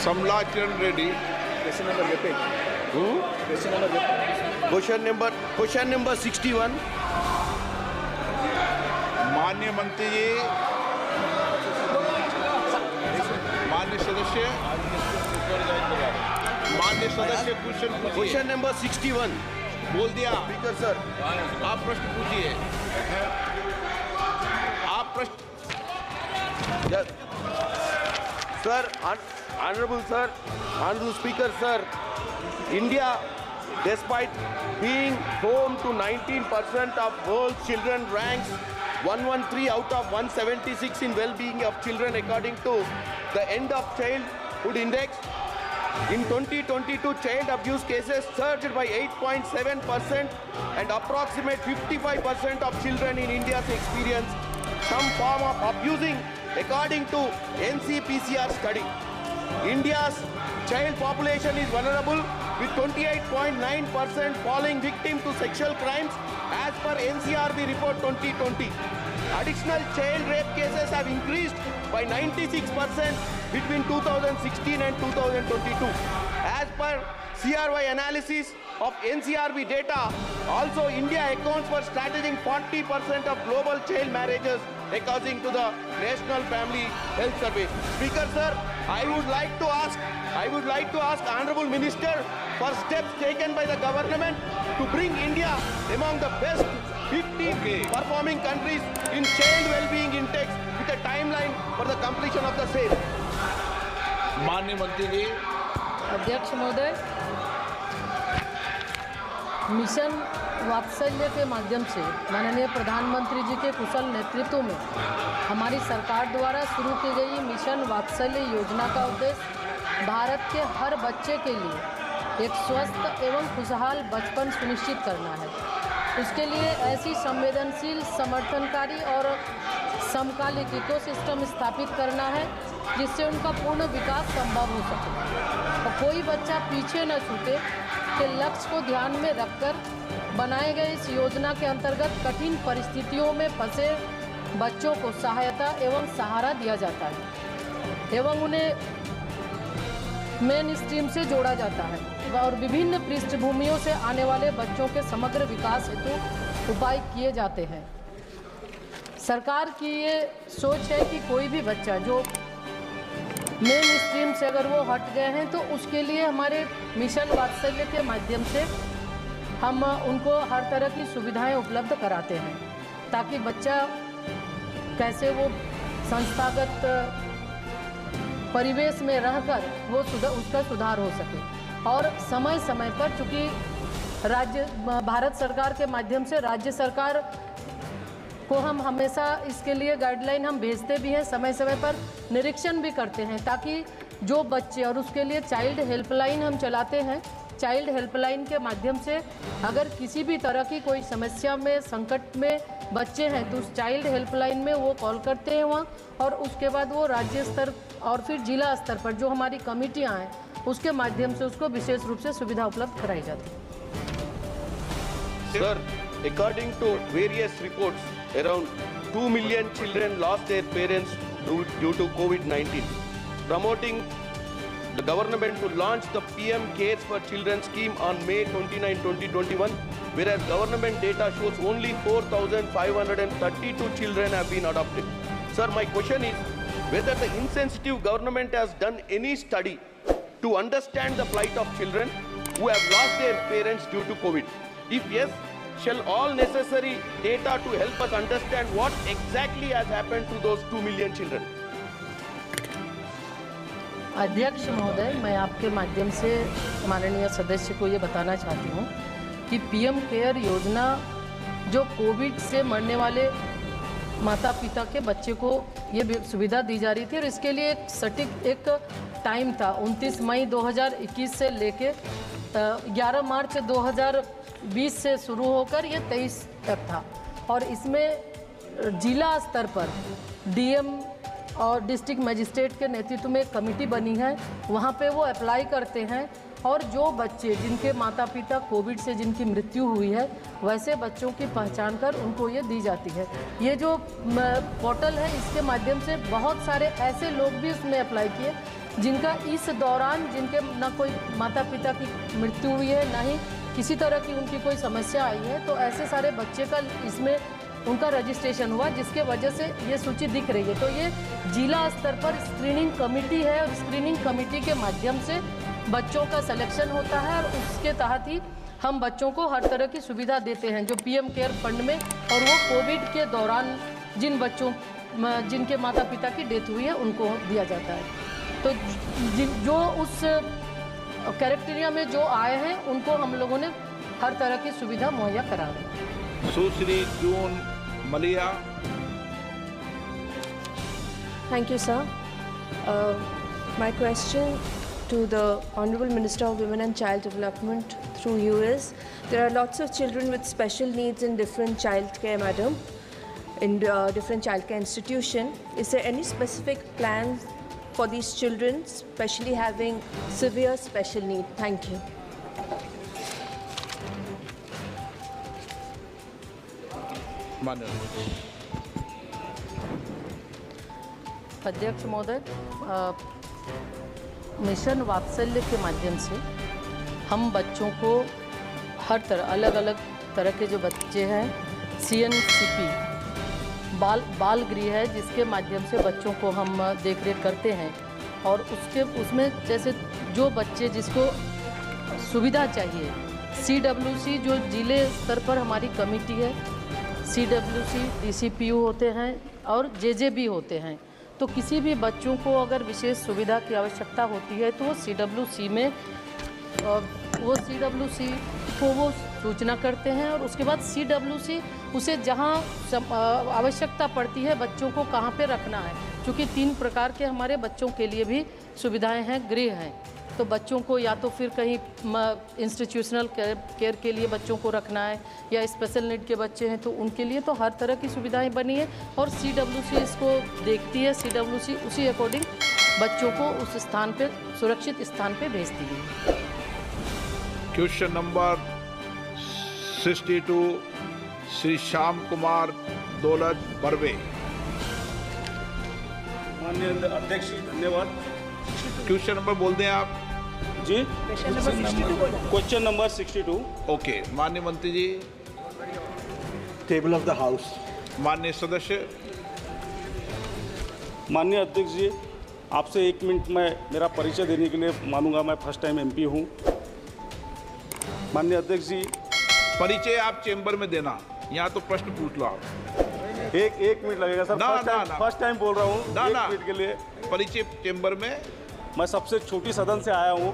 Samla Kiran Reddy. Question number repeat. Question number repeat. Question number 61. मान्य मंत्री जी, मान्य सदस्य क्वेश्चन Question number 61. बोल दिया। Speaker sir. आप प्रश्न पूछिए। आप प्रश्न Yes. Sir, honorable sir, honorable speaker sir, India, despite being home to 19% of world children, ranks 113 out of 176 in well-being of children according to the End of Childhood Index. In 2022, child abuse cases surged by 8.7% and approximate 55% of children in India experience some form of abusing according to NCPCR study. India's child population is vulnerable with 28.9% falling victim to sexual crimes as per NCRB report 2020. Additional child rape cases have increased by 96% between 2016 and 2022. As per CRY analysis of NCRB data, also India accounts for strategic 40% of global child marriages according to the National Family Health Survey. Speaker sir, I would like to ask Honorable Minister for steps taken by the government to bring India among the best 50 performing countries in child well-being index with a timeline for the completion of the same. मान्य मंत्री जी, अध्यक्ष महोदय, mission वात्सल्य के माध्यम से माननीय प्रधानमंत्री जी के कुशल नेतृत्व में हमारी सरकार द्वारा शुरू की गई मिशन वात्सल्य योजना का उद्देश्य भारत के हर बच्चे के लिए एक स्वस्थ एवं खुशहाल बचपन सुनिश्चित करना है। उसके लिए ऐसी संवेदनशील, समर्थनकारी और समकालिक इकोसिस्टम स्थापित करना है जिससे उनका पूर्ण विकास संभव हो सके और कोई बच्चा पीछे न छूटे के लक्ष्य को ध्यान में रखकर बनाए गए इस योजना के अंतर्गत कठिन परिस्थितियों में फंसे बच्चों को सहायता एवं सहारा दिया जाता है एवं उन्हें मेन स्ट्रीम से जोड़ा जाता है और विभिन्न पृष्ठभूमियों से आने वाले बच्चों के समग्र विकास हेतु उपाय किए जाते हैं। सरकार की ये सोच है कि कोई भी बच्चा जो मेन स्ट्रीम से अगर वो हट गए हैं तो उसके लिए हमारे मिशन वात्सल्य के माध्यम से हम उनको हर तरह की सुविधाएं उपलब्ध कराते हैं ताकि बच्चा कैसे वो संस्थागत परिवेश में रहकर वो उसका सुधार हो सके और समय समय पर, चूँकि भारत सरकार के माध्यम से राज्य सरकार को हम हमेशा इसके लिए गाइडलाइन हम भेजते भी हैं, समय समय पर निरीक्षण भी करते हैं ताकि जो बच्चे, और उसके लिए चाइल्ड हेल्पलाइन हम चलाते हैं। चाइल्ड हेल्पलाइन के माध्यम से अगर किसी भी तरह की कोई समस्या में, संकट में बच्चे हैं तो उस चाइल्ड हेल्पलाइन में वो कॉल करते हैं वहाँ, और उसके बाद वो राज्य स्तर और फिर जिला स्तर पर जो हमारी कमेटियाँ हैं उसके माध्यम से उसको विशेष रूप से सुविधा उपलब्ध कराई जाती है। Sir, according to various reports, around 2 million children lost their parents due to COVID-19. Promoting the government to launch the PM Cares for Children scheme on May 29, 2021, whereas government data shows only 4,532 children have been adopted. Sir, my question is whether the insensitive government has done any study to understand the plight of children who have lost their parents due to COVID. If yes, shall all necessary data to help us understand what exactly has happened to those 2 million children. अध्यक्ष महोदय, मैं आपके माध्यम से माननीय सदस्य को ये बताना चाहती हूँ कि पीएम केयर योजना जो कोविड से मरने वाले माता पिता के बच्चे को ये सुविधा दी जा रही थी और इसके लिए एक सटीक एक टाइम था 29 मई 2021 से लेके 11 मार्च 2020 से शुरू होकर ये 23 तक था और इसमें जिला स्तर पर डीएम और डिस्ट्रिक्ट मजिस्ट्रेट के नेतृत्व में एक कमेटी बनी है, वहाँ पे वो अप्लाई करते हैं और जो बच्चे जिनके माता पिता कोविड से जिनकी मृत्यु हुई है वैसे बच्चों की पहचान कर उनको ये दी जाती है। ये जो पोर्टल है इसके माध्यम से बहुत सारे ऐसे लोग भी उसमें अप्लाई किए जिनका इस दौरान जिनके ना कोई माता पिता की मृत्यु हुई है, ना ही किसी तरह की उनकी कोई समस्या आई है, तो ऐसे सारे बच्चे का इसमें उनका रजिस्ट्रेशन हुआ, जिसके वजह से ये सूची दिख रही है। तो ये जिला स्तर पर स्क्रीनिंग कमेटी है और स्क्रीनिंग कमेटी के माध्यम से बच्चों का सिलेक्शन होता है और उसके तहत ही हम बच्चों को हर तरह की सुविधा देते हैं, जो पीएम केयर फंड में, और वो कोविड के दौरान जिन बच्चों जिनके माता पिता की डेथ हुई है उनको दिया जाता है। तो जो उस कैरेक्टेरिया में जो आए हैं उनको हम लोगों ने हर तरह की सुविधा मुहैया करा दी। सुश्री जून मलिया। Thank you, sir. My question to the Honorable Minister of Women and Child Development through you is, there are lots of children with special needs in different childcare, madam, in different childcare institution. Is there any specific plans for these children, especially having severe special need? Thank you. माननीय अध्यक्ष महोदय, mission वात्सल्य के माध्यम से हम बच्चों को हर तरह अलग अलग तरह के जो बच्चे हैं, CNCP बाल गृह है, जिसके माध्यम से बच्चों को हम देखरेख करते हैं, और उसमें जैसे जो बच्चे जिसको सुविधा चाहिए, CWC जो जिले स्तर पर हमारी कमेटी है, CWC DCPU होते हैं और JJB होते हैं। तो किसी भी बच्चों को अगर विशेष सुविधा की आवश्यकता होती है तो वो CWC में CWC को वो सूचना करते हैं, और उसके बाद CWC उसे जहां आवश्यकता पड़ती है बच्चों को कहां पे रखना है, क्योंकि 3 प्रकार के हमारे बच्चों के लिए भी सुविधाएं हैं, गृह हैं। तो बच्चों को या तो फिर कहीं इंस्टीट्यूशनल केयर के लिए बच्चों को रखना है, या स्पेशल नीड के बच्चे हैं तो उनके लिए तो हर तरह की सुविधाएं बनी है, और CWC इसको देखती है। CWC उसी अकॉर्डिंग बच्चों को उस स्थान पे, सुरक्षित स्थान पे भेजती है। क्वेश्चन नंबर 62 श्री श्याम कुमार दौलत बर्वे। माननीय अध्यक्ष जी, धन्यवाद। क्वेश्चन नंबर बोल दें आप जी। Question number 62। ओके, माननीय मंत्री ji. Table of the house. माननीय सदस्य। माननीय अध्यक्ष जी, आपसे 1 मिनट में मेरा परिचय देने के लिए मानूंगा। मैं फर्स्ट टाइम MP हूँ। माननीय अध्यक्ष जी, परिचय आप चेंबर में देना, यहाँ तो प्रश्न पूछ लो आप। एक मिनट लगेगा सर। फर्स्ट टाइम बोल रहा हूँ। 1 मिनट के लिए परिचय चेंबर में। मैं सबसे छोटी सदन से आया हूँ।